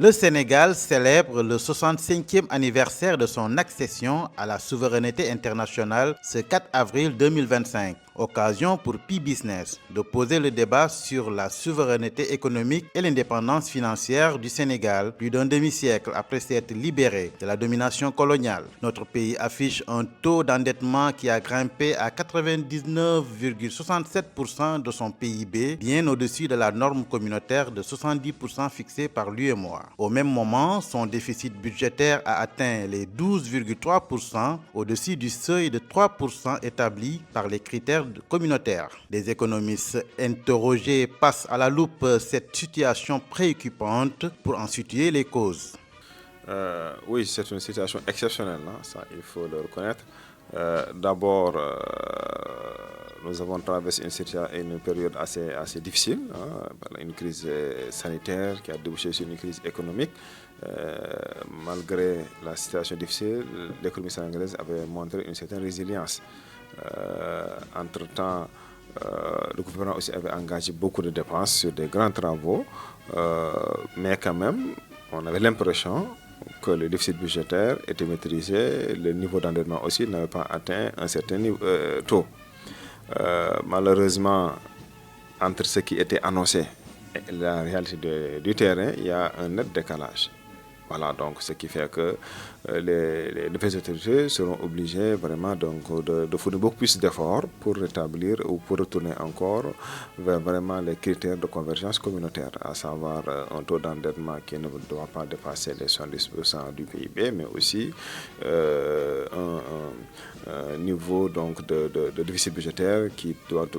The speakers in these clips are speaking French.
Le Sénégal célèbre le 65e anniversaire de son accession à la souveraineté internationale ce 4 avril 2025. Occasion pour Pi-Business de poser le débat sur la souveraineté économique et l'indépendance financière du Sénégal plus d'un demi-siècle après s'être libéré de la domination coloniale. Notre pays affiche un taux d'endettement qui a grimpé à 99,67% de son PIB, bien au-dessus de la norme communautaire de 70% fixée par l'UEMOA. Au même moment, son déficit budgétaire a atteint les 12,3%, au-dessus du seuil de 3% établi par les critères communautaires. Des économistes interrogés passent à la loupe cette situation préoccupante pour en situer les causes. Oui, c'est une situation exceptionnelle, hein, ça il faut le reconnaître. D'abord, nous avons traversé une période assez difficile, hein, une crise sanitaire qui a débouché sur une crise économique. Malgré la situation difficile, l'économie sénégalaise avait montré une certaine résilience. Entre-temps, le gouvernement aussi avait engagé beaucoup de dépenses sur des grands travaux, mais quand même, on avait l'impression que le déficit budgétaire était maîtrisé, le niveau d'endettement aussi n'avait pas atteint un certain taux. Malheureusement, entre ce qui était annoncé et la réalité du terrain, il y a un net décalage. Voilà, donc ce qui fait que les nouvelles autorités seront obligées vraiment donc, de fournir beaucoup plus d'efforts pour rétablir ou pour retourner encore vers vraiment les critères de convergence communautaire, à savoir un taux d'endettement qui ne doit pas dépasser les 70% du PIB, mais aussi un niveau donc, de déficit budgétaire qui doit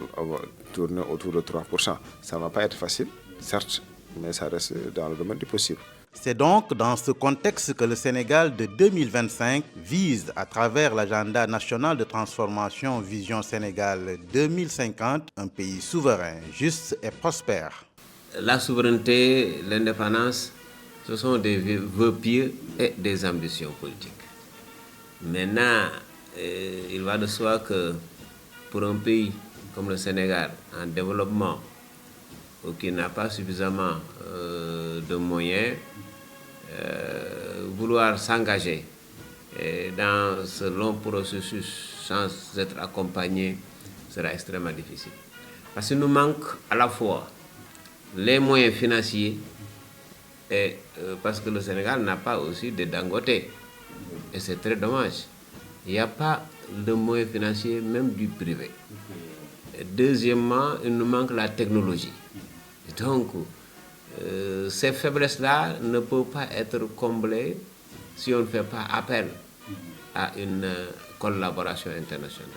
tourner autour de 3%. Ça ne va pas être facile, certes, mais ça reste dans le domaine du possible. C'est donc dans ce contexte que le Sénégal de 2025 vise, à travers l'agenda national de transformation Vision Sénégal 2050, un pays souverain, juste et prospère. La souveraineté, l'indépendance, ce sont des vœux pieux et des ambitions politiques. Maintenant, il va de soi que pour un pays comme le Sénégal, en développement, ou qui n'a pas suffisamment de moyens, vouloir s'engager dans ce long processus sans être accompagné sera extrêmement difficile. Parce qu'il nous manque à la fois les moyens financiers, et parce que le Sénégal n'a pas aussi de Dangote, et c'est très dommage. Il n'y a pas de moyens financiers même du privé. Et deuxièmement, il nous manque la technologie. Donc, ces faiblesses-là ne peuvent pas être comblées si on ne fait pas appel à une collaboration internationale.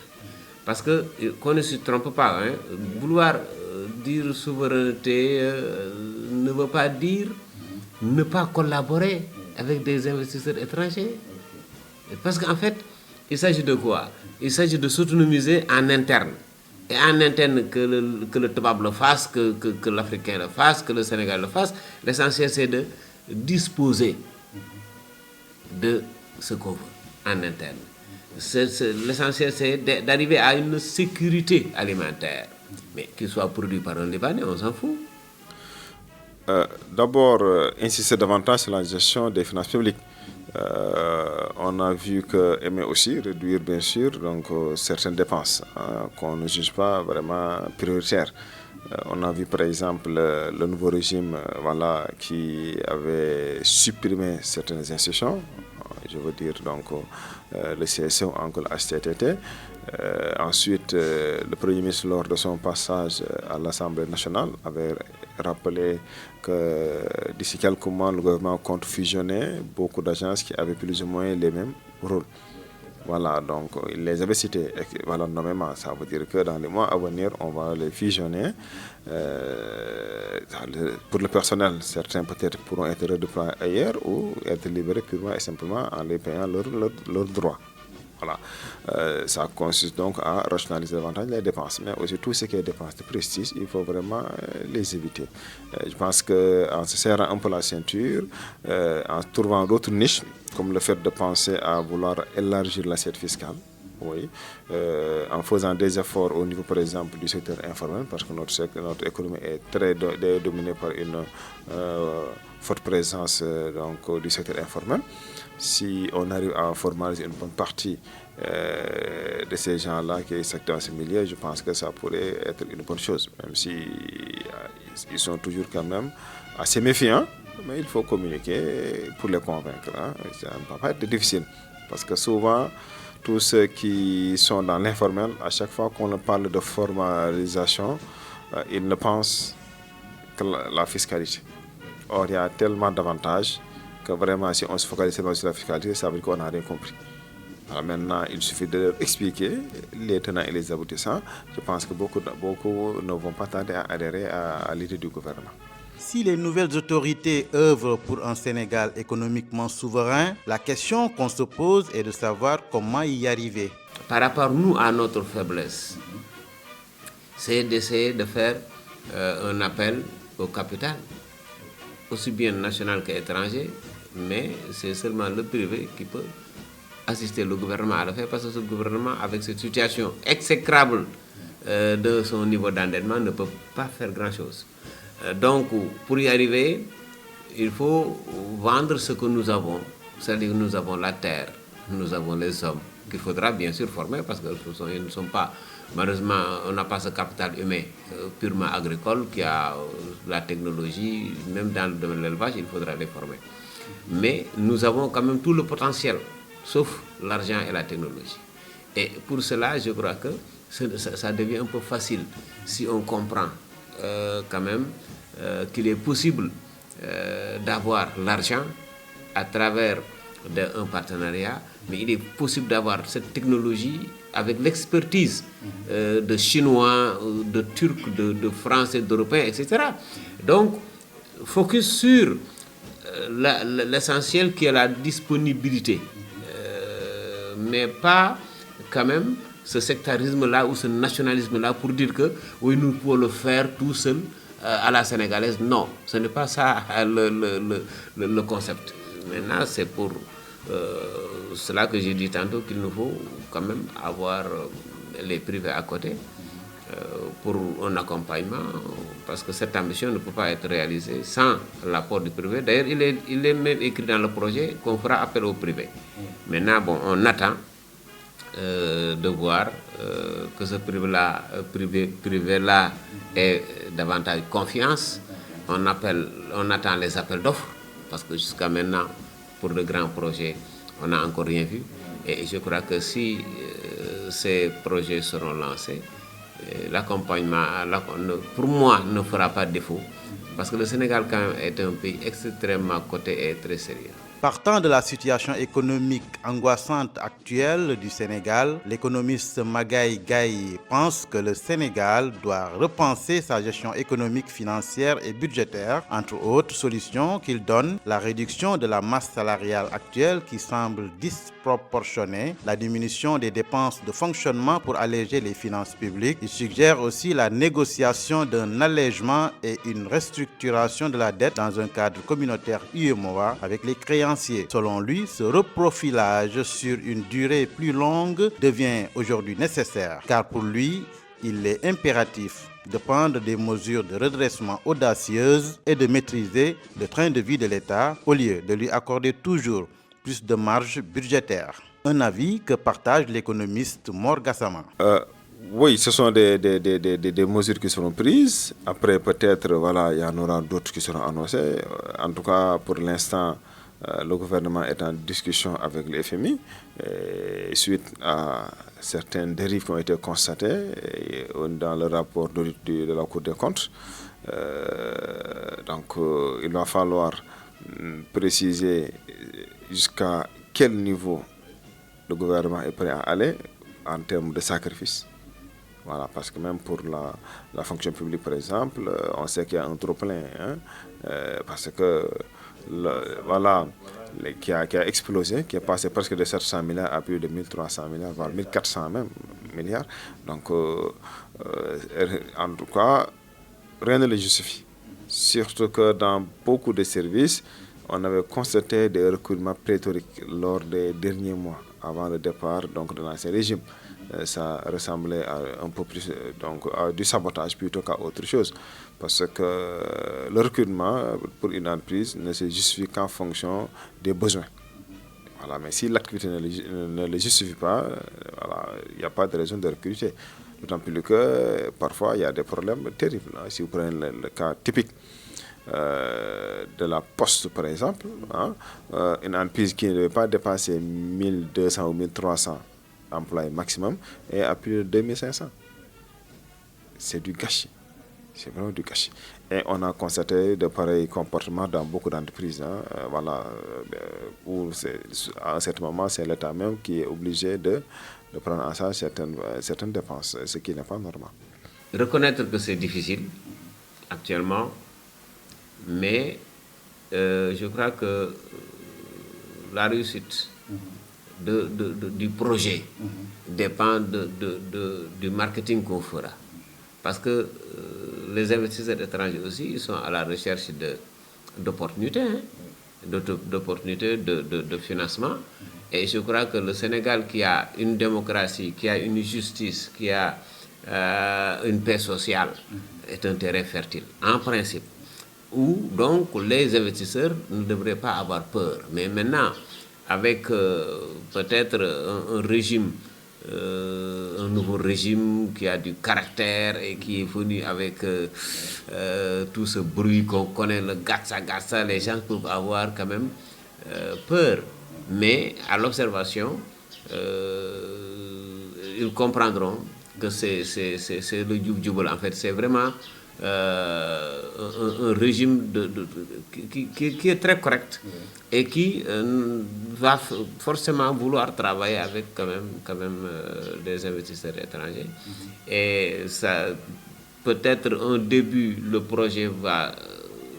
Parce que, qu'on ne se trompe pas, hein, vouloir dire souveraineté ne veut pas dire ne pas collaborer avec des investisseurs étrangers. Parce qu'en fait, il s'agit de quoi? Il s'agit de s'autonomiser en interne. Et en interne, que le Tobab le fasse, que l'Africain le fasse, que le Sénégal le fasse, l'essentiel c'est de disposer de ce qu'on veut en interne. L'essentiel c'est d'arriver à une sécurité alimentaire, mais qu'il soit produit par un Libanais, on s'en fout. D'abord, insister davantage sur la gestion des finances publiques. On a vu que, mais aussi réduire bien sûr donc, certaines dépenses qu'on ne juge pas vraiment prioritaires. On a vu par exemple le nouveau régime voilà, qui avait supprimé certaines institutions, je veux dire donc le CSE ou encore le HTTT. Ensuite, le Premier ministre, lors de son passage à l'Assemblée nationale, avait rappelé que d'ici quelques mois, le gouvernement compte fusionner beaucoup d'agences qui avaient plus ou moins les mêmes rôles. Voilà, donc il les avait cités, voilà, nommément. Ça veut dire que dans les mois à venir, on va les fusionner. Pour le personnel, certains peut-être pourront être redéployés ailleurs ou être libérés purement et simplement en les payant leurs droits. Voilà. Ça consiste donc à rationaliser davantage les dépenses, mais aussi tout ce qui est dépenses de prestige, il faut vraiment les éviter. Je pense qu'en se serrant un peu la ceinture, en trouvant d'autres niches, comme le fait de penser à vouloir élargir l'assiette fiscale, oui, en faisant des efforts au niveau, par exemple, du secteur informel, parce que notre économie est très dominée par une forte présence du secteur informel. Si on arrive à formaliser une bonne partie de ces gens-là qui sont dans ce milieu, je pense que ça pourrait être une bonne chose, même si ils sont toujours quand même assez méfiants, mais il faut communiquer pour les convaincre. Ça ne va pas être difficile, parce que souvent, tous ceux qui sont dans l'informel, à chaque fois qu'on parle de formalisation, ils ne pensent que la fiscalité. Or, il y a tellement d'avantages que vraiment, si on se focalise sur la fiscalité, ça veut dire qu'on n'a rien compris. Alors maintenant, il suffit de leur expliquer les tenants et les aboutissants. Je pense que beaucoup ne vont pas tarder à adhérer à l'idée du gouvernement. Si les nouvelles autorités œuvrent pour un Sénégal économiquement souverain, la question qu'on se pose est de savoir comment y arriver. Par rapport nous à notre faiblesse, c'est d'essayer de faire un appel au capital, aussi bien national qu'étranger, mais c'est seulement le privé qui peut assister le gouvernement à le faire, parce que ce gouvernement, avec cette situation exécrable de son niveau d'endettement, ne peut pas faire grand-chose. Donc, pour y arriver, il faut vendre ce que nous avons. C'est-à-dire que nous avons la terre, nous avons les hommes, qu'il faudra bien sûr former, parce que ils ne sont pas... Malheureusement, on n'a pas ce capital humain purement agricole qui a la technologie, même dans le domaine de l'élevage, il faudra les former. Mais nous avons quand même tout le potentiel, sauf l'argent et la technologie. Et pour cela, je crois que ça devient un peu facile si on comprend quand même qu'il est possible d'avoir l'argent à travers un partenariat, mais il est possible d'avoir cette technologie avec l'expertise de Chinois, de Turcs, de Français, d'Européens, etc. Donc, focus sur l'essentiel qui est la disponibilité, mais pas quand même ce sectarisme-là ou ce nationalisme-là pour dire que oui, nous pouvons le faire tout seul à la sénégalaise. Non, ce n'est pas ça le concept. Maintenant, c'est pour cela que j'ai dit tantôt qu'il nous faut quand même avoir les privés à côté pour un accompagnement, parce que cette ambition ne peut pas être réalisée sans l'apport du privé. D'ailleurs, il est même écrit dans le projet qu'on fera appel au privé. Maintenant, bon, on attend de voir que ce privé-là ait davantage confiance. On attend les appels d'offres, parce que jusqu'à maintenant, pour de grands projets, on n'a encore rien vu. Et je crois que si ces projets seront lancés, l'accompagnement, pour moi, ne fera pas défaut, parce que le Sénégal, quand même, est un pays extrêmement coté et très sérieux. Partant de la situation économique angoissante actuelle du Sénégal, l'économiste Magaye Gaye pense que le Sénégal doit repenser sa gestion économique, financière et budgétaire. Entre autres solutions qu'il donne, la réduction de la masse salariale actuelle qui semble disproportionnée, la diminution des dépenses de fonctionnement pour alléger les finances publiques. Il suggère aussi la négociation d'un allègement et une restructuration de la dette dans un cadre communautaire UEMOA avec les créanciers. Selon lui, ce reprofilage sur une durée plus longue devient aujourd'hui nécessaire, car pour lui, il est impératif de prendre des mesures de redressement audacieuses et de maîtriser le train de vie de l'État au lieu de lui accorder toujours plus de marge budgétaire. Un avis que partage l'économiste Mor Gassama. Oui, ce sont des mesures qui seront prises. Après, peut-être, voilà, il y en aura d'autres qui seront annoncées. En tout cas, pour l'instant, le gouvernement est en discussion avec le FMI suite à certaines dérives qui ont été constatées dans le rapport de la Cour des comptes. Donc, il va falloir préciser jusqu'à quel niveau le gouvernement est prêt à aller en termes de sacrifice. Voilà, parce que même pour la fonction publique, par exemple, on sait qu'il y a un trop-plein, parce que voilà, qui a explosé, qui est passé presque de 700 milliards à plus de 1300 milliards, voire 1400 même milliards. Donc, en tout cas, rien ne le justifie. Surtout que dans beaucoup de services, on avait constaté des recrutements pléthoriques lors des derniers mois, avant le départ donc, de l'ancien régime. ça ressemblait à un peu plus à du sabotage plutôt qu'à autre chose. Parce que le recrutement pour une entreprise ne se justifie qu'en fonction des besoins. Voilà, mais si l'activité ne le justifie pas, il n'y a pas de raison de recruter. D'autant plus que parfois il y a des problèmes terribles. Si vous prenez le cas typique de la Poste, par exemple, une entreprise qui ne devait pas dépasser 1200 ou 1300 employés maximum et à plus de 2500. C'est du gâchis. C'est vraiment du gâchis. Et on a constaté de pareils comportements dans beaucoup d'entreprises. Où à un certain moment, c'est l'État même qui est obligé de prendre en charge certaines dépenses, ce qui n'est pas normal. Reconnaître que c'est difficile actuellement, mais je crois que la réussite du projet dépend du marketing qu'on fera. Parce que les investisseurs étrangers aussi, ils sont à la recherche d'opportunités, d'opportunités de financement. Et je crois que le Sénégal, qui a une démocratie, qui a une justice, qui a une paix sociale, est un terrain fertile, en principe. Où donc les investisseurs ne devraient pas avoir peur. Mais maintenant, avec peut-être un régime, un nouveau régime qui a du caractère et qui est venu avec tout ce bruit qu'on connaît, le gatsa, les gens peuvent avoir quand même peur. Mais à l'observation, ils comprendront que c'est le djoubdjoubal. En fait, c'est vraiment un régime qui est très correct et qui va forcément vouloir travailler avec quand même des investisseurs étrangers. Et ça, peut-être un début, le projet va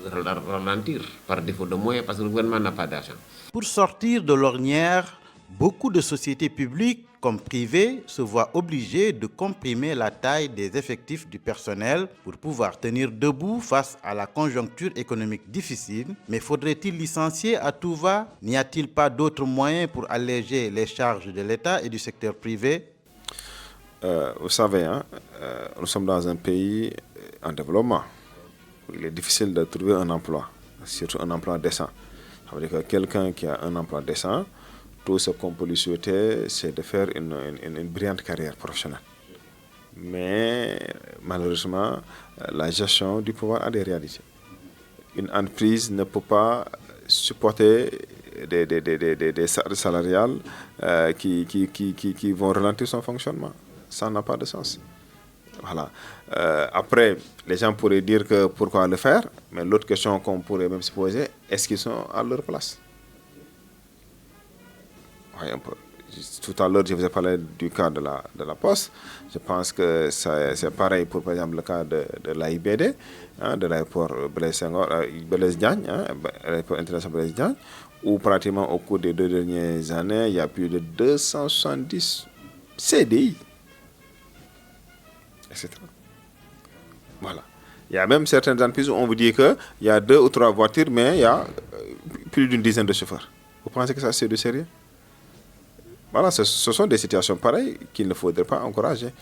ralentir par défaut de moyens parce que le gouvernement n'a pas d'argent. Pour sortir de l'ornière, beaucoup de sociétés publiques comme privées se voient obligées de comprimer la taille des effectifs du personnel pour pouvoir tenir debout face à la conjoncture économique difficile. Mais faudrait-il licencier à tout va? N'y a-t-il pas d'autres moyens pour alléger les charges de l'État et du secteur privé? Vous savez, nous sommes dans un pays en développement. Il est difficile de trouver un emploi, surtout un emploi décent. Ça veut dire que quelqu'un qui a un emploi décent, tout ce qu'on peut lui souhaiter, c'est de faire une brillante carrière professionnelle. Mais malheureusement, la gestion du pouvoir a des réalités. Une entreprise ne peut pas supporter des salariales qui vont ralentir son fonctionnement. Ça n'a pas de sens. Voilà. Après, les gens pourraient dire que pourquoi le faire, mais l'autre question qu'on pourrait même se poser, est-ce qu'ils sont à leur place? Oui, un peu. Tout à l'heure, je vous ai parlé du cas de la Poste. Je pense que c'est pareil pour, par exemple, le cas de l'AIBD, de l'aéroport Blaise Diagne, l'aéroport international Blaise Diagne, où pratiquement au cours des 2 dernières années, il y a plus de 270 CDI, etc. Voilà. Il y a même certaines entreprises où on vous dit qu'il y a 2 ou 3 voitures, mais il y a plus d'une dizaine de chauffeurs. Vous pensez que ça, c'est de sérieux? Voilà, ce sont des situations pareilles qu'il ne faudrait pas encourager.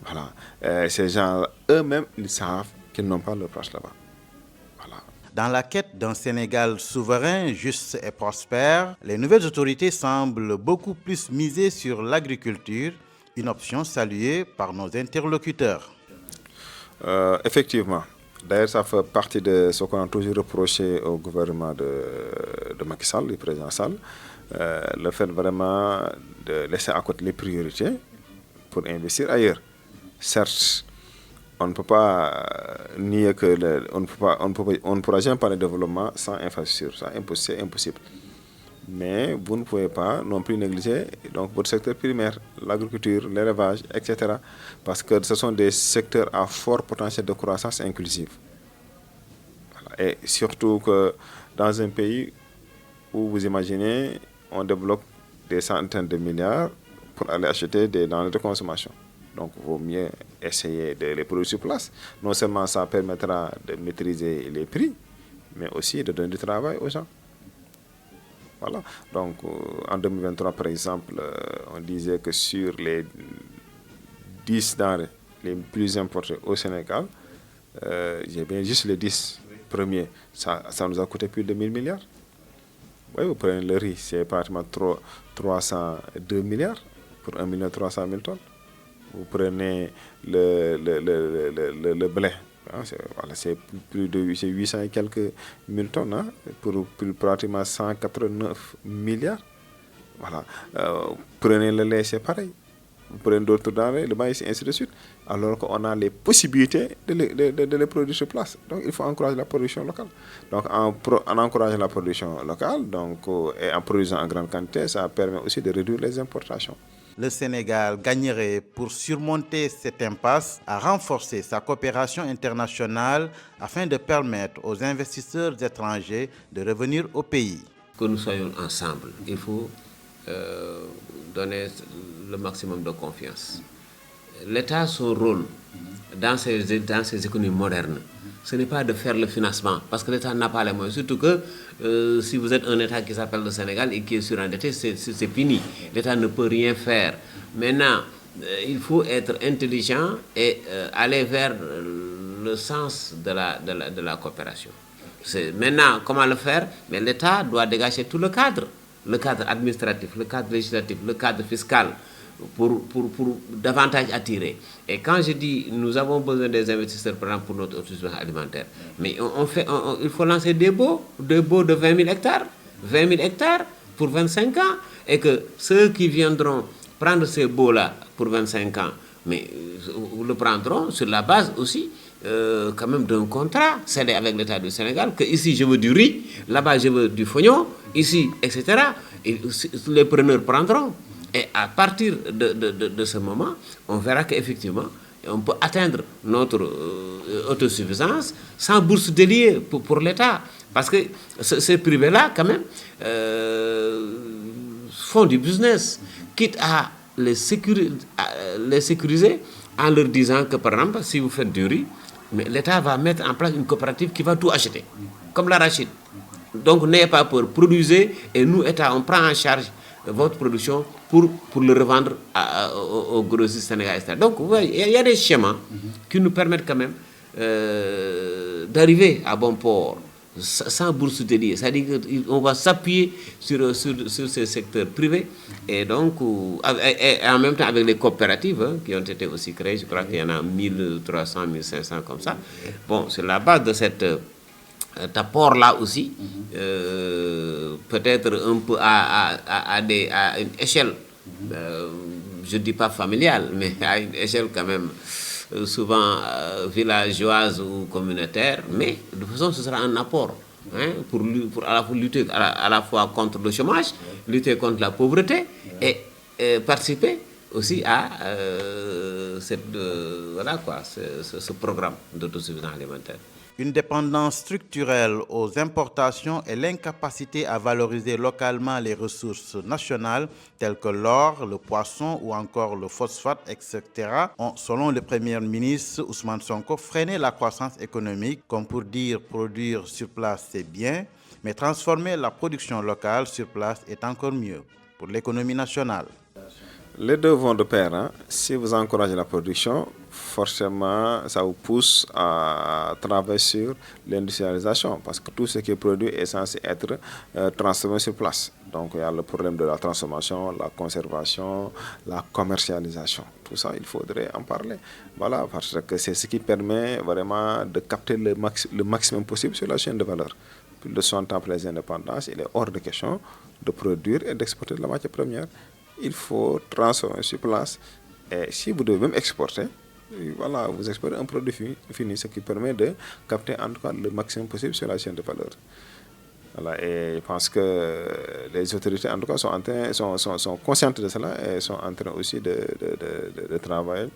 Voilà. Ces gens eux-mêmes, ils savent qu'ils n'ont pas leur place là-bas. Voilà. Dans la quête d'un Sénégal souverain, juste et prospère, les nouvelles autorités semblent beaucoup plus miser sur l'agriculture, une option saluée par nos interlocuteurs. Effectivement. D'ailleurs, ça fait partie de ce qu'on a toujours reproché au gouvernement de Macky Sall, du président Sall, le fait vraiment de laisser à côté les priorités pour investir ailleurs. Certes, on ne peut pas nier que on ne pourra jamais parler de développement sans infrastructure, c'est impossible. Mais vous ne pouvez pas non plus négliger donc votre secteur primaire, l'agriculture, l'élevage, etc. Parce que ce sont des secteurs à fort potentiel de croissance inclusive. Voilà. Et surtout que dans un pays où vous imaginez, on développe des centaines de milliards pour aller acheter des denrées de consommation. Donc, il vaut mieux essayer de les produire sur place. Non seulement ça permettra de maîtriser les prix, mais aussi de donner du travail aux gens. Voilà. Donc, en 2023, par exemple, on disait que sur les 10 denrées les plus importées au Sénégal, j'ai bien juste les 10 premiers, ça nous a coûté plus de 1000 milliards. Oui, vous prenez le riz, c'est pratiquement 302 milliards pour 1 300 000 tonnes. Vous prenez le blé, hein, c'est plus de 800 et quelques mille tonnes, hein, pour pratiquement 189 milliards. Voilà. Prenez le lait, c'est pareil. Vous prenez d'autres denrées, le maïs, et ainsi de suite. Alors qu'on a les possibilités de les produire sur place. Donc il faut encourager la production locale. Donc en encourageant la production locale, et en produisant en grande quantité, ça permet aussi de réduire les importations. Le Sénégal gagnerait, pour surmonter cette impasse, à renforcer sa coopération internationale afin de permettre aux investisseurs étrangers de revenir au pays. Que nous soyons ensemble, il faut donner le maximum de confiance. L'État, son rôle dans ces économies modernes, ce n'est pas de faire le financement, parce que l'État n'a pas les moyens. Surtout que si vous êtes un État qui s'appelle le Sénégal et qui est surendetté, c'est fini. L'État ne peut rien faire. Maintenant, il faut être intelligent et aller vers le sens de la coopération. Maintenant, comment le faire? Mais l'État doit dégager tout le cadre administratif, le cadre législatif, le cadre fiscal, pour davantage attirer. Et quand je dis nous avons besoin des investisseurs par exemple, pour notre autosuffisance alimentaire, mais il faut lancer des baux de 20 000 hectares, 20 000 hectares pour 25 ans, et que ceux qui viendront prendre ces baux-là pour 25 ans, mais le prendront sur la base aussi quand même d'un contrat scellé avec l'État du Sénégal, que ici je veux du riz, là-bas je veux du fognon, ici, etc. Et les preneurs prendront. Et à partir de ce moment, on verra qu'effectivement, on peut atteindre notre autosuffisance sans bourse déliée pour l'État. Parce que ces privés-là, quand même, font du business, quitte à les sécuriser en leur disant que, par exemple, si vous faites du riz, mais l'État va mettre en place une coopérative qui va tout acheter, comme l'arachide. Donc, n'ayez pas peur, produisez, et nous, État, on prend en charge votre production pour le revendre aux grossistes sénégalais. Donc, vous voyez, il y a des schémas qui nous permettent quand même d'arriver à bon port sans bourse dédiée. C'est-à-dire qu'on va s'appuyer sur ces secteurs privés et donc et en même temps avec les coopératives qui ont été aussi créées. Je crois qu'il y en a 1300, 1500 comme ça. Bon, c'est la base de cet apport-là aussi, peut-être un peu à une échelle, je ne dis pas familiale, mais à une échelle quand même souvent villageoise ou communautaire, mais de toute façon ce sera un apport pour à la fois lutter à la fois contre le chômage, lutter contre la pauvreté et participer aussi à ce programme d'autosuffisance alimentaire. Une dépendance structurelle aux importations et l'incapacité à valoriser localement les ressources nationales telles que l'or, le poisson ou encore le phosphate, etc. ont, selon le Premier ministre Ousmane Sonko, freiné la croissance économique, comme pour dire produire sur place c'est bien, mais transformer la production locale sur place est encore mieux pour l'économie nationale. Les deux vont de pair, hein. Si vous encouragez la production, forcément, ça vous pousse à travailler sur l'industrialisation, parce que tout ce qui est produit est censé être transformé sur place. Donc, il y a le problème de la transformation, la conservation, la commercialisation. Tout ça, il faudrait en parler. Voilà, parce que c'est ce qui permet vraiment de capter le maximum possible sur la chaîne de valeur. Plus de 60 ans après les indépendances, il est hors de question de produire et d'exporter de la matière première. Il faut transformer sur place. Et si vous devez même exporter, voilà, vous exportez un produit fini, ce qui permet de capter en tout cas le maximum possible sur la chaîne de valeur. Voilà, et je pense que les autorités en tout cas sont conscientes de cela et sont en train aussi de travailler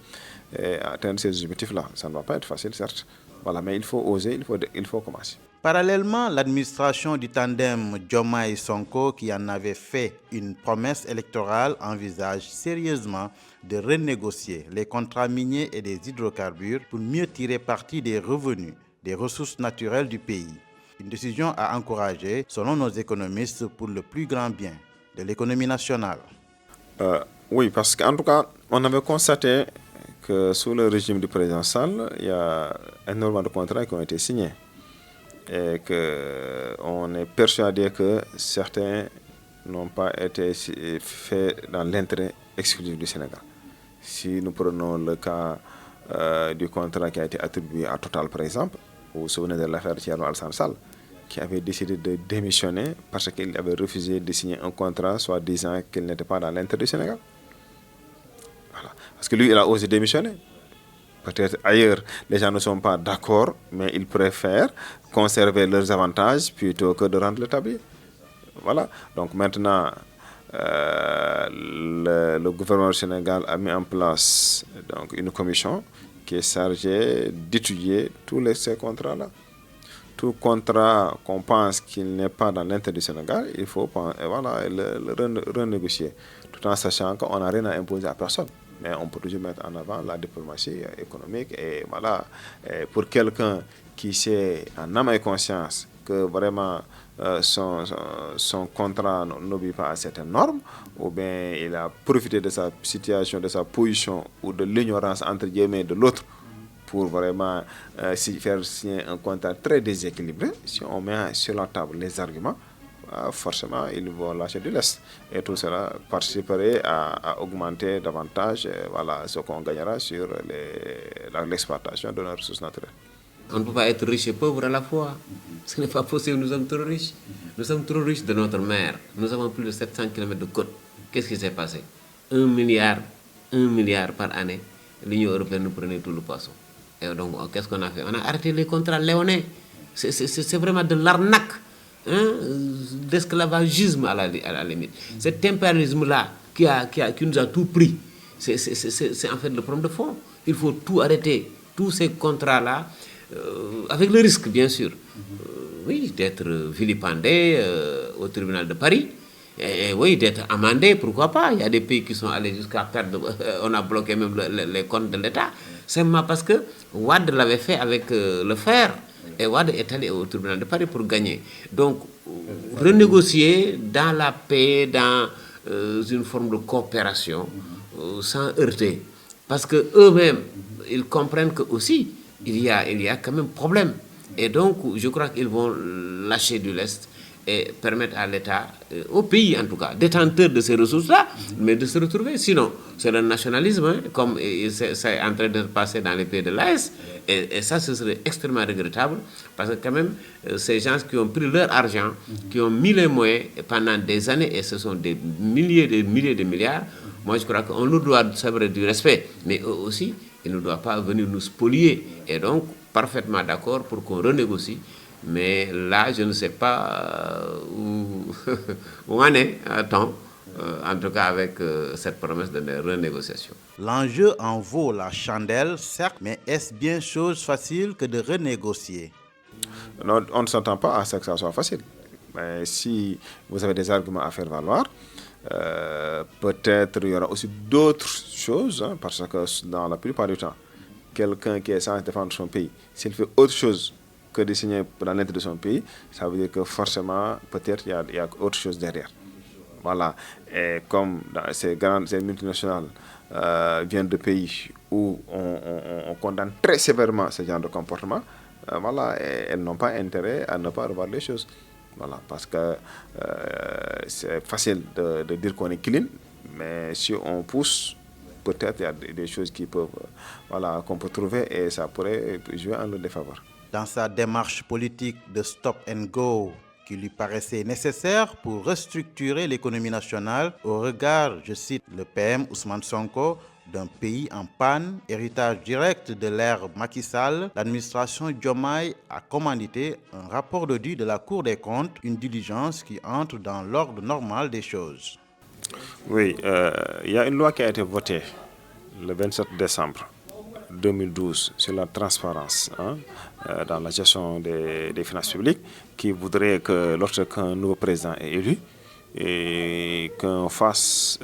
et atteindre ces objectifs-là. Ça ne va pas être facile, certes. Voilà, mais il faut oser, il faut commencer. Parallèlement, l'administration du tandem Diomaye-Sonko, qui en avait fait une promesse électorale, envisage sérieusement de renégocier les contrats miniers et des hydrocarbures pour mieux tirer parti des revenus, des ressources naturelles du pays. Une décision à encourager, selon nos économistes, pour le plus grand bien de l'économie nationale. Oui, parce qu'en tout cas, on avait constaté que sous le régime du président Sall, il y a énormément de contrats qui ont été signés et qu'on est persuadé que certains n'ont pas été faits dans l'intérêt exclusif du Sénégal. Si nous prenons le cas du contrat qui a été attribué à Total, par exemple, vous vous souvenez de l'affaire Thierno Alassane Sall, qui avait décidé de démissionner parce qu'il avait refusé de signer un contrat soit disant qu'il n'était pas dans l'intérêt du Sénégal. Voilà. Parce que lui, il a osé démissionner. Peut-être ailleurs, les gens ne sont pas d'accord, mais ils préfèrent conserver leurs avantages plutôt que de rendre le tablier. Voilà. Donc maintenant, le gouvernement du Sénégal a mis en place donc, une commission qui est chargée d'étudier tous ces contrats-là. Tout contrat qu'on pense qu'il n'est pas dans l'intérêt du Sénégal, il faut le renégocier, tout en sachant qu'on n'a rien à imposer à personne. Mais on peut toujours mettre en avant la diplomatie économique. Et voilà, pour quelqu'un qui sait en âme et conscience que vraiment son contrat n'obéit pas à certaines normes, ou bien il a profité de sa situation, de sa position ou de l'ignorance entre guillemets de l'autre pour vraiment faire signer un contrat très déséquilibré. Si on met sur la table les arguments, forcément ils vont lâcher du lest. Et tout cela participerait à augmenter davantage ce qu'on gagnera sur l'exploitation de nos ressources naturelles. On ne peut pas être riche et pauvre à la fois. Ce n'est pas possible, nous sommes trop riches. Nous sommes trop riches de notre mer. Nous avons plus de 700 km de côte. Qu'est-ce qui s'est passé? 1 milliard par année, l'Union européenne nous prenait tout le poisson. Et donc, qu'est-ce qu'on a fait? On a arrêté les contrats léonais. C'est vraiment de l'arnaque, d'esclavagisme à la limite. Cet impérialisme-là qui nous a tout pris, c'est en fait le problème de fond. Il faut tout arrêter, tous ces contrats-là, avec le risque, bien sûr, oui, d'être vilipendé au tribunal de Paris, et oui, d'être amendé, pourquoi pas. Il y a des pays qui sont allés jusqu'à perdre, on a bloqué même les comptes de l'État, simplement parce que Wade l'avait fait avec le fer, et Wade est allé au tribunal de Paris pour gagner. Donc, renégocier dans la paix, dans une forme de coopération, sans heurter, parce qu'eux-mêmes, ils comprennent que aussi, il y a quand même problème. Et donc, je crois qu'ils vont lâcher du lest et permettre à l'État, au pays en tout cas, détenteur de ces ressources-là, mais de se retrouver. Sinon, c'est le nationalisme, comme c'est en train de se passer dans les pays de l'AES. Et ça, ce serait extrêmement regrettable, parce que quand même, ces gens qui ont pris leur argent, qui ont mis les moyens pendant des années, et ce sont des milliers de milliards, moi je crois qu'on nous doit savoir du respect, mais eux aussi, ils ne doivent pas venir nous spolier. Et donc, parfaitement d'accord pour qu'on renégocie. Mais là, je ne sais pas où on est à temps, en tout cas avec cette promesse de renégociation. L'enjeu en vaut la chandelle, certes, mais est-ce bien chose facile que de renégocier? Non, on ne s'attend pas à ce que ça soit facile. Mais si vous avez des arguments à faire valoir, peut-être il y aura aussi d'autres choses, parce que dans la plupart du temps, quelqu'un qui est censé défendre son pays, s'il fait autre chose que de signer dans l'intérêt de son pays, ça veut dire que forcément, peut-être, il y a autre chose derrière. Voilà. Et comme ces multinationales viennent de pays où on condamne très sévèrement ce genre de comportement, voilà, et elles n'ont pas intérêt à ne pas revoir les choses. Voilà, parce que c'est facile de dire qu'on est clean, mais si on pousse, peut-être il y a des choses qui peuvent, qu'on peut trouver, et ça pourrait jouer en leur défaveur. Dans sa démarche politique de stop and go qui lui paraissait nécessaire pour restructurer l'économie nationale au regard, je cite le PM Ousmane Sonko, d'un pays en panne, héritage direct de l'ère Macky Sall, l'administration Diomaye a commandité un rapport d'audit de la Cour des comptes, une diligence qui entre dans l'ordre normal des choses. Oui, il y a une loi qui a été votée le 27 décembre 2012 sur la transparence dans la gestion des finances publiques, qui voudrait que lorsqu'un nouveau président est élu, et qu'on fasse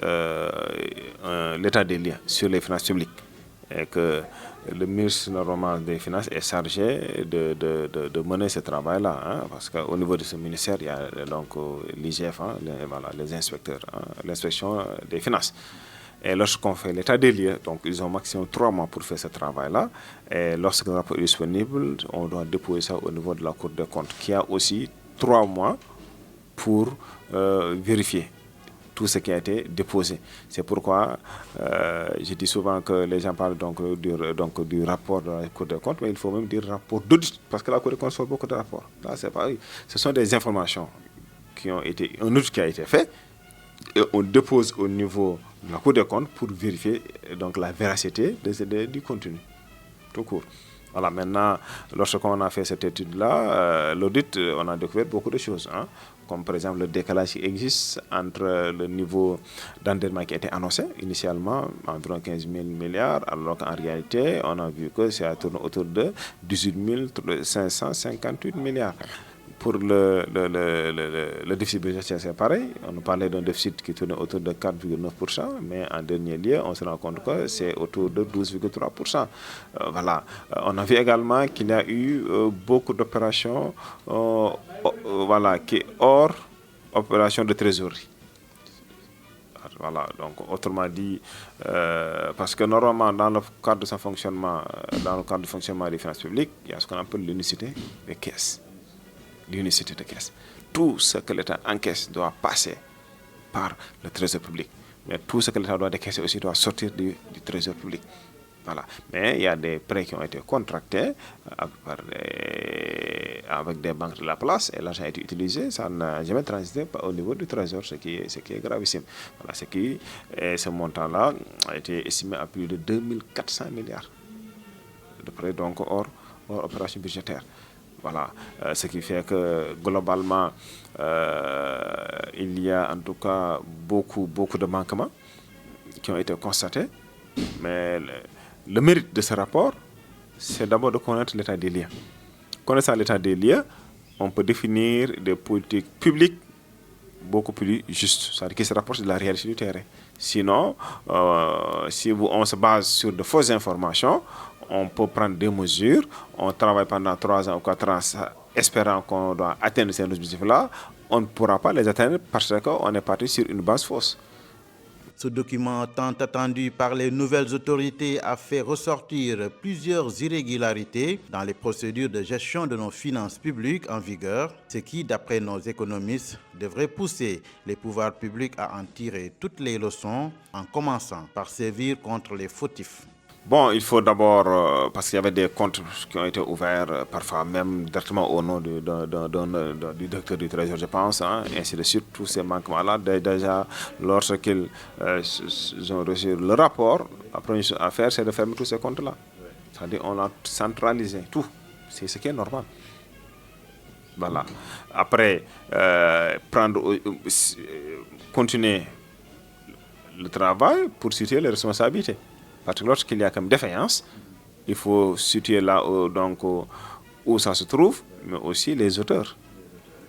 l'état des lieux sur les finances publiques, et que le ministre normalement des Finances est chargé de mener ce travail-là, parce qu'au niveau de ce ministère, il y a donc l'IGF, les inspecteurs, l'inspection des finances. Et lorsqu'on fait l'état des lieux, donc ils ont maximum 3 mois pour faire ce travail-là. Et lorsque le rapport est disponible, on doit déposer ça au niveau de la Cour des comptes, qui a aussi 3 mois pour vérifier tout ce qui a été déposé. C'est pourquoi je dis souvent que les gens parlent donc du rapport de la Cour des comptes, mais il faut même dire rapport d'audit, parce que la Cour des comptes fait beaucoup de rapports. Là, c'est pareil. Ce sont des informations qui ont été, un audit qui a été fait, et on dépose au niveau de la Cour des comptes pour vérifier donc la véracité du contenu, tout court. Voilà, maintenant, lorsqu'on a fait cette étude-là, l'audit, on a découvert beaucoup de choses, hein, comme par exemple le décalage qui existe entre le niveau d'endettement qui était annoncé initialement, environ 15 000 milliards, alors qu'en réalité, on a vu que ça tourne autour de 18 558 milliards. Pour le déficit budgétaire, c'est pareil. On nous parlait d'un déficit qui tournait autour de 4,9%, mais en dernier lieu, on se rend compte que c'est autour de 12,3%. Voilà. On a vu également qu'il y a eu beaucoup d'opérations voilà, qui hors opération de trésorerie. Voilà, donc autrement dit, parce que normalement dans le cadre de son fonctionnement, dans le cadre du fonctionnement des finances publiques, il y a ce qu'on appelle l'unicité des caisses. L'unicité de caisse. Tout ce que l'État encaisse doit passer par le trésor public. Mais tout ce que l'État doit décaisser aussi doit sortir du trésor public. Voilà. Mais il y a des prêts qui ont été contractés avec des banques de la place et l'argent a été utilisé, ça n'a jamais transité au niveau du trésor, ce qui est gravissime. Voilà, ce montant-là a été estimé à plus de 2400 milliards de prêts, donc hors opération budgétaire. Voilà, ce qui fait que globalement, il y a en tout cas beaucoup de manquements qui ont été constatés. Mais le mérite de ce rapport, c'est d'abord de connaître l'état des lieux. Connaissant l'état des lieux, on peut définir des politiques publiques beaucoup plus justes, c'est-à-dire qui se rapprochent de la réalité du terrain. Sinon, si on se base sur de fausses informations, on peut prendre des mesures, on travaille pendant 3 ans ou 4 ans espérant qu'on doit atteindre ces objectifs-là, on ne pourra pas les atteindre parce qu'on est parti sur une base fausse. Ce document tant attendu par les nouvelles autorités a fait ressortir plusieurs irrégularités dans les procédures de gestion de nos finances publiques en vigueur, ce qui, d'après nos économistes, devrait pousser les pouvoirs publics à en tirer toutes les leçons en commençant par sévir contre les fautifs. Bon, il faut d'abord, parce qu'il y avait des comptes qui ont été ouverts, parfois même directement au nom du directeur du Trésor, je pense, hein, et ainsi de suite, tous ces manquements-là. Déjà, lorsqu'ils ont reçu le rapport, la première chose à faire, c'est de fermer tous ces comptes-là. C'est-à-dire on a centralisé tout. C'est ce qui est normal. Voilà. Après, continuer le travail pour situer les responsabilités. Parce que lorsqu'il y a comme défaillance, il faut situer là où ça se trouve, mais aussi les auteurs.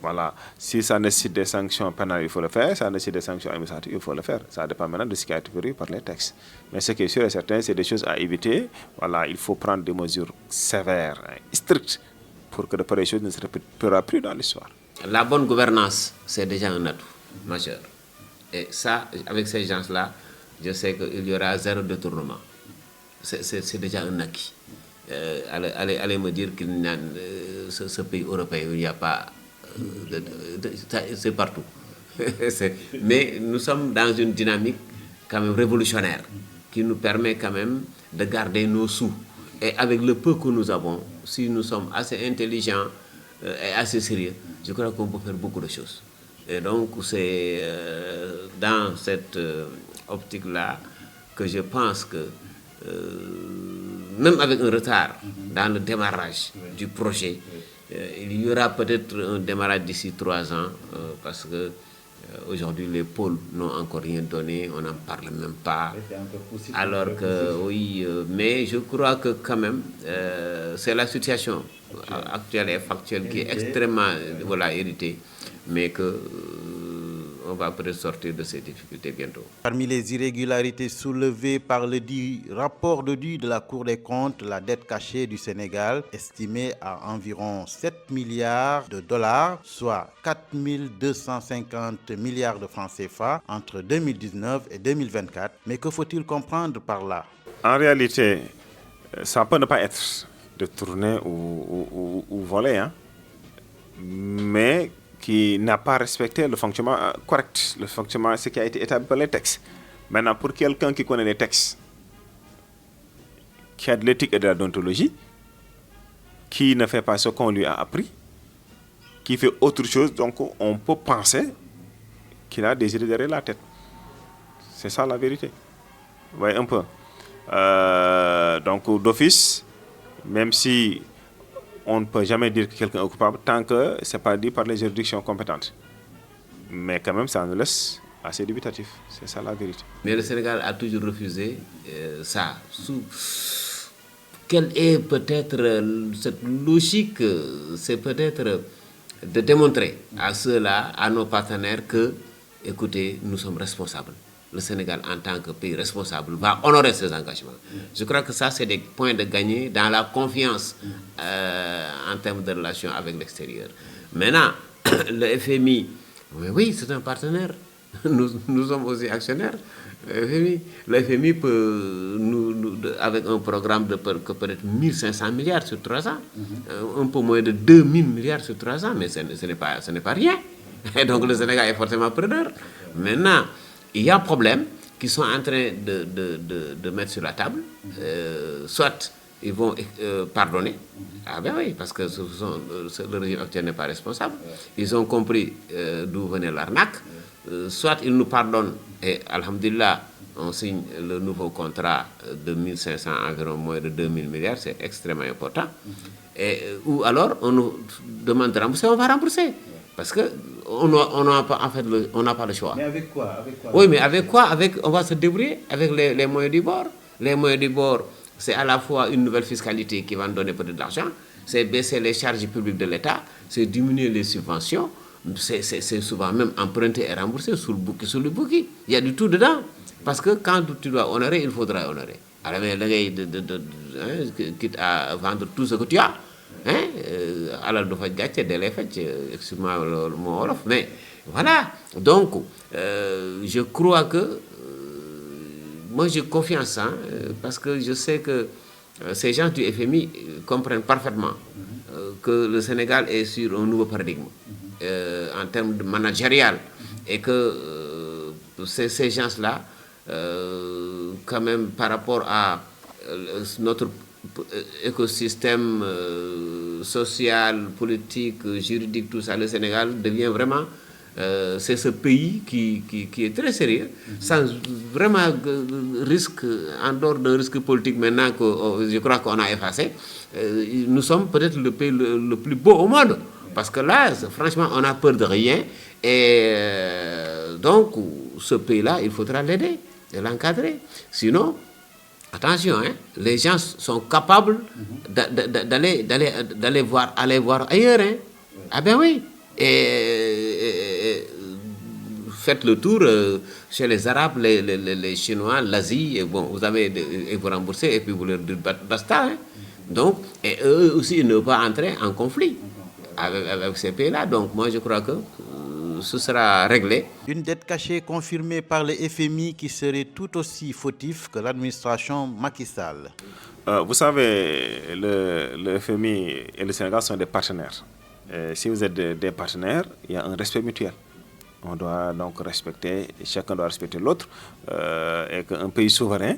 Voilà. Si ça nécessite des sanctions pénales, il faut le faire. Si ça nécessite des sanctions administratives, il faut le faire. Ça dépend maintenant de ce qui a été prévu par les textes. Mais ce qui est sûr et certain, c'est des choses à éviter. Voilà, il faut prendre des mesures sévères, strictes, pour que de pareilles choses ne se répéteront plus dans l'histoire. La bonne gouvernance, c'est déjà un atout majeur. Et ça, avec ces gens-là, je sais qu'il y aura 0 détournement. C'est déjà un acquis. Allez me dire qu'il y a ce pays européen où il n'y a pas... c'est partout. Mais nous sommes dans une dynamique quand même révolutionnaire qui nous permet quand même de garder nos sous. Et avec le peu que nous avons, si nous sommes assez intelligents et assez sérieux, je crois qu'on peut faire beaucoup de choses. Et donc c'est dans cette optique-là que je pense que même avec un retard dans le démarrage du projet, il y aura peut-être un démarrage d'ici 3 ans parce que aujourd'hui les pôles n'ont encore rien donné, on n'en parle même pas. Alors que oui, mais je crois que quand même c'est la situation actuelle et factuelle qui est extrêmement héritée, mais que on va peut-être sortir de ces difficultés bientôt. Parmi les irrégularités soulevées par le dit rapport de la Cour des comptes, la dette cachée du Sénégal, estimée à environ 7 milliards de dollars, soit 4 250 milliards de francs CFA entre 2019 et 2024. Mais que faut-il comprendre par là? En réalité, ça peut ne pas être détourné ou volé, hein, mais qui n'a pas respecté le fonctionnement correct, le fonctionnement, ce qui a été établi par les textes. Maintenant, pour quelqu'un qui connaît les textes, qui a de l'éthique et de la déontologie, qui ne fait pas ce qu'on lui a appris, qui fait autre chose, donc on peut penser qu'il a des idées derrière la tête. C'est ça la vérité. Vous voyez un peu. Donc d'office, même si on ne peut jamais dire que quelqu'un est coupable tant que ce n'est pas dit par les juridictions compétentes. Mais quand même, ça nous laisse assez dubitatif. C'est ça la vérité. Mais le Sénégal a toujours refusé ça. Quelle est peut-être cette logique? C'est peut-être de démontrer à ceux-là, à nos partenaires, que, écoutez, nous sommes responsables. Le Sénégal, en tant que pays responsable, va honorer ses engagements. Je crois que ça, c'est des points de gagner dans la confiance en termes de relations avec l'extérieur. Maintenant, le FMI, oui, c'est un partenaire. Nous sommes aussi actionnaires. Le FMI peut, avec un programme de peut-être 1500 milliards sur 3 ans, un peu moins de 2000 milliards sur 3 ans, mais ce n'est pas rien. Et donc le Sénégal est forcément preneur. Maintenant, il y a un problème qu'ils sont en train de mettre sur la table. Soit ils vont pardonner. Ah ben oui, parce que le régime actuel n'est pas responsable. Ils ont compris d'où venait l'arnaque. Soit ils nous pardonnent et, alhamdulillah, on signe le nouveau contrat de 1500, environ moins de 2000 milliards, c'est extrêmement important. Ou alors on nous demande de rembourser, on va rembourser. Parce qu'on n'a pas le choix. Mais avec quoi? Oui, mais avec quoi? On va se débrouiller avec les moyens du bord. Les moyens du bord, c'est à la fois une nouvelle fiscalité qui va nous donner peut-être de l'argent, c'est baisser les charges publiques de l'État, c'est diminuer les subventions, c'est souvent même emprunter et rembourser sous le bouquet. Il y a du tout dedans. Parce que quand tu dois honorer, il faudra honorer. Alors, quitte à vendre tout ce que tu as, alors de faire gâter des effets, excuse-moi le mot wolof, mais voilà. Donc, je crois que moi j'ai confiance, parce que je sais que ces gens du FMI comprennent parfaitement que le Sénégal est sur un nouveau paradigme en termes de managérial et que ces gens-là, quand même par rapport à notre écosystème social, politique, juridique, tout ça, le Sénégal devient vraiment, c'est ce pays qui est très sérieux, sans vraiment risque, en dehors d'un risque politique maintenant que je crois qu'on a effacé. Nous sommes peut-être le pays le plus beau au monde, parce que là, franchement, on n'a peur de rien, et donc ce pays-là, il faudra l'aider et l'encadrer. Sinon, attention, les gens sont capables d'aller voir ailleurs. Ah ben oui. Et faites le tour chez les Arabes, les Chinois, l'Asie, et bon, vous remboursez et puis vous leur dites basta. Donc, et eux aussi, ils ne vont pas entrer en conflit avec ces pays-là. Donc, moi, je crois que ce sera réglé. Une dette cachée confirmée par le FMI qui serait tout aussi fautif que l'administration Macky Sall. Vous savez, le FMI et le Sénégal sont des partenaires. Et si vous êtes des partenaires, il y a un respect mutuel. On doit donc respecter, chacun doit respecter l'autre. Et qu'un pays souverain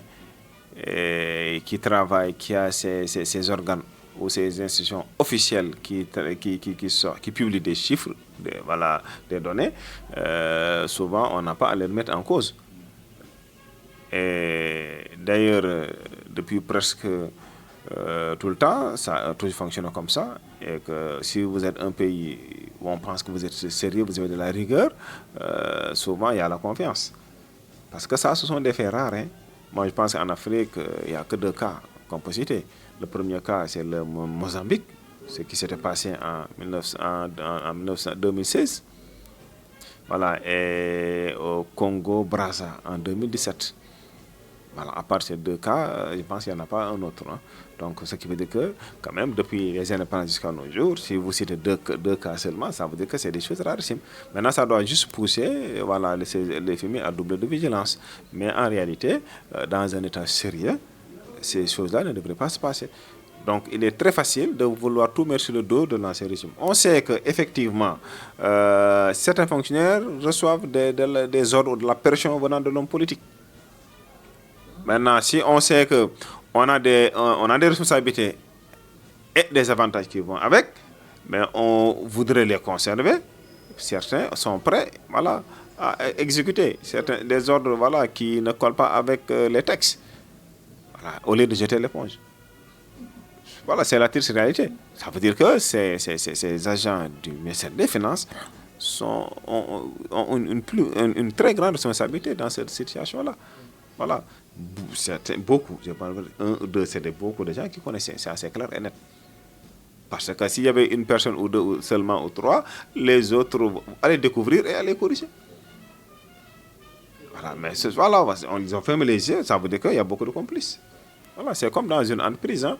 qui travaille, qui a ses organes ou ces institutions officielles qui publient des chiffres, des données, souvent on n'a pas à les mettre en cause. Et d'ailleurs, depuis presque tout le temps, ça a toujours fonctionné comme ça. Et que si vous êtes un pays où on pense que vous êtes sérieux, vous avez de la rigueur, souvent il y a la confiance. Parce que ça, ce sont des faits rares. Moi, je pense qu'en Afrique, il n'y a que 2 cas qu'on peut citer. Le premier cas, c'est le Mozambique, ce qui s'était passé en 2016. voilà, et au Congo-Brazza en 2017. Voilà, à part ces 2 cas, je pense qu'il n'y en a pas un autre. Hein. Donc, ce qui veut dire que, quand même, depuis les indépendances jusqu'à nos jours, si vous citez deux cas seulement, ça veut dire que c'est des choses rarissimes. Maintenant, ça doit juste pousser voilà, les FMI à doubler de vigilance. Mais en réalité, dans un état sérieux, ces choses-là ne devraient pas se passer. Donc, il est très facile de vouloir tout mettre sur le dos de l'ancien régime. On sait qu'effectivement, certains fonctionnaires reçoivent des ordres ou de la pression venant de l'homme politique. Maintenant, si on sait qu'on a des responsabilités et des avantages qui vont avec, mais on voudrait les conserver, certains sont prêts voilà, à exécuter des ordres voilà, qui ne collent pas avec les textes, voilà, au lieu de jeter l'éponge. Voilà, c'est la triste réalité. Ça veut dire que ces agents du ministère des Finances ont une très grande responsabilité dans cette situation-là. Voilà. Beaucoup, je parle beaucoup de gens qui connaissaient, c'est assez clair et net. Parce que s'il y avait une personne ou 2 seulement ou 3, les autres allaient découvrir et allaient corriger. Voilà, mais voilà, ils ont fermé les yeux, ça veut dire qu'il y a beaucoup de complices. Voilà, c'est comme dans une entreprise. Hein.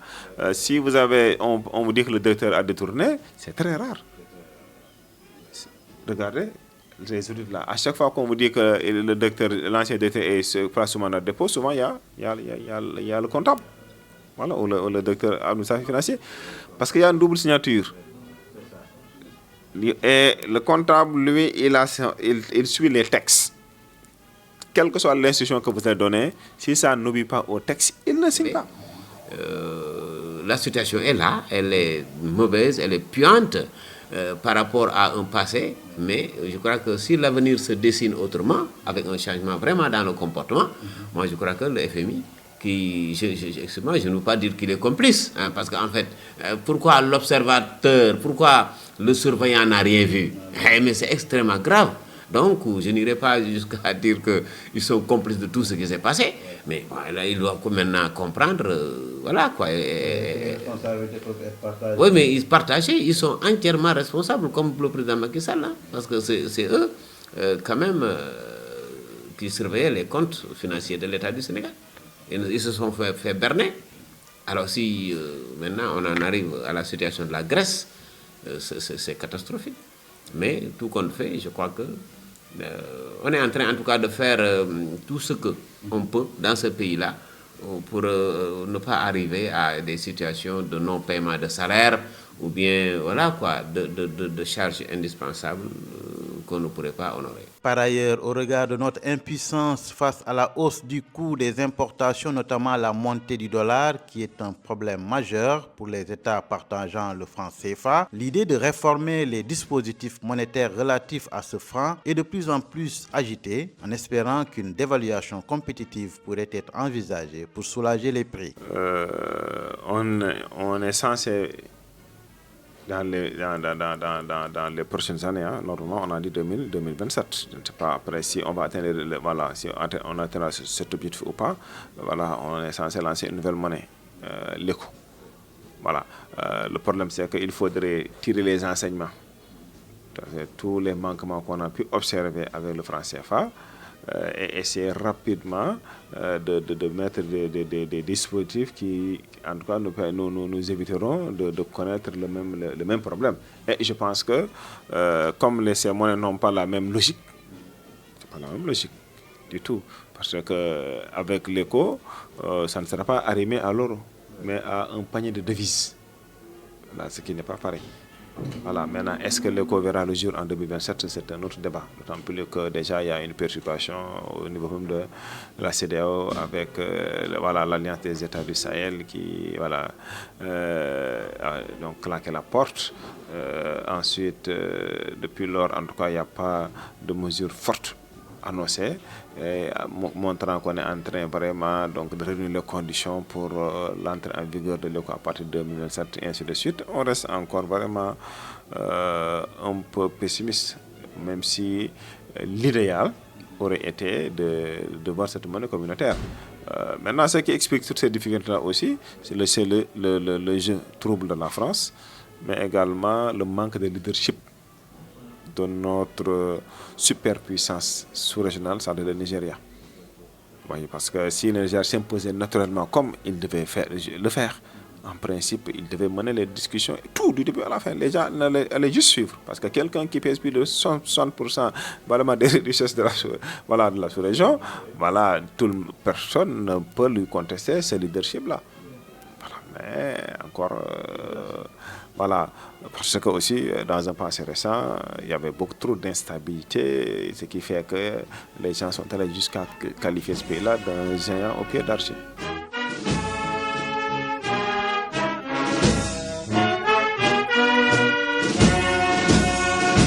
Si on vous dit que le directeur a détourné, c'est très rare. Regardez. Les audits là. À chaque fois qu'on vous dit que l'ancien directeur est place sous mandat de dépôt, souvent il y a le comptable, voilà, ou le directeur administratif financier, parce qu'il y a une double signature. Et le comptable, lui, il suit les textes. Quelle que soit l'instruction que vous avez donnée, si ça n'obéit pas au texte, il ne signe pas. La situation est là, elle est mauvaise, elle est puante. Par rapport à un passé, mais je crois que si l'avenir se dessine autrement, avec un changement vraiment dans le comportement, moi je crois que le FMI, je ne veux pas dire qu'il est complice, hein, parce qu'en fait, pourquoi l'observateur, pourquoi le surveillant n'a rien vu? Mais c'est extrêmement grave. Donc, je n'irai pas jusqu'à dire qu'ils sont complices de tout ce qui s'est passé, mais voilà, ils doivent maintenant comprendre, voilà quoi. Les responsabilités peuvent être partagées. Oui, mais ils partagent, ils sont entièrement responsables, comme le président Macky Sall, hein, parce que c'est eux, quand même, qui surveillaient les comptes financiers de l'État du Sénégal. Ils se sont fait berner. Alors, si maintenant on en arrive à la situation de la Grèce, c'est catastrophique. Mais tout compte fait, je crois que on est en train en tout cas de faire tout ce qu'on peut dans ce pays-là pour ne pas arriver à des situations de non-paiement de salaire ou bien voilà quoi, de charges indispensables qu'on ne pourrait pas honorer. Par ailleurs, au regard de notre impuissance face à la hausse du coût des importations, notamment la montée du dollar, qui est un problème majeur pour les États partageant le franc CFA, l'idée de réformer les dispositifs monétaires relatifs à ce franc est de plus en plus agitée, en espérant qu'une dévaluation compétitive pourrait être envisagée pour soulager les prix. On est censé... Dans les prochaines années, hein, normalement, on a dit 2027. Je ne sais pas après si on va atteindre, si on atteindra cet objectif ou pas. Voilà, on est censé lancer une nouvelle monnaie, l'éco. Voilà. Le problème, c'est qu'il faudrait tirer les enseignements. Tous les manquements qu'on a pu observer avec le franc CFA et essayer rapidement de mettre des dispositifs qui, en tout cas, nous éviteront de connaître le même problème. Et je pense que, comme ces monnaies n'ont pas la même logique, c'est pas la même logique du tout, parce qu'avec l'éco, ça ne sera pas arrimé à l'euro, mais à un panier de devises. Là, ce qui n'est pas pareil. Voilà, maintenant, est-ce que l'éco verra le jour en 2027? C'est un autre débat. D'autant plus que déjà, il y a une perturbation au niveau même de la CEDEAO avec l'Alliance des États du Sahel qui donc claqué la porte. Ensuite, depuis lors, en tout cas, il n'y a pas de mesures fortes annoncées, montrant qu'on est en train vraiment donc, de réunir les conditions pour l'entrée en vigueur de l'éco à partir de 2027 et ainsi de suite. On reste encore vraiment un peu pessimiste, même si l'idéal aurait été de voir cette monnaie communautaire. Maintenant, ce qui explique toutes ces difficultés-là aussi, c'est le jeu trouble de la France, mais également le manque de leadership de notre superpuissance sous-régionale, c'est-à-dire le Nigeria. Oui, parce que si le Nigeria s'imposait naturellement comme il devait le faire, en principe, il devait mener les discussions, tout du début à la fin. Les gens allaient juste suivre. Parce que quelqu'un qui pèse plus de 60% vraiment des richesses de la sous-région, personne ne peut lui contester ce leadership-là. Voilà. Mais encore, parce que aussi, dans un passé récent, il y avait beaucoup trop d'instabilité, ce qui fait que les gens sont allés jusqu'à qualifier ce pays-là d'un géant au pied d'argile.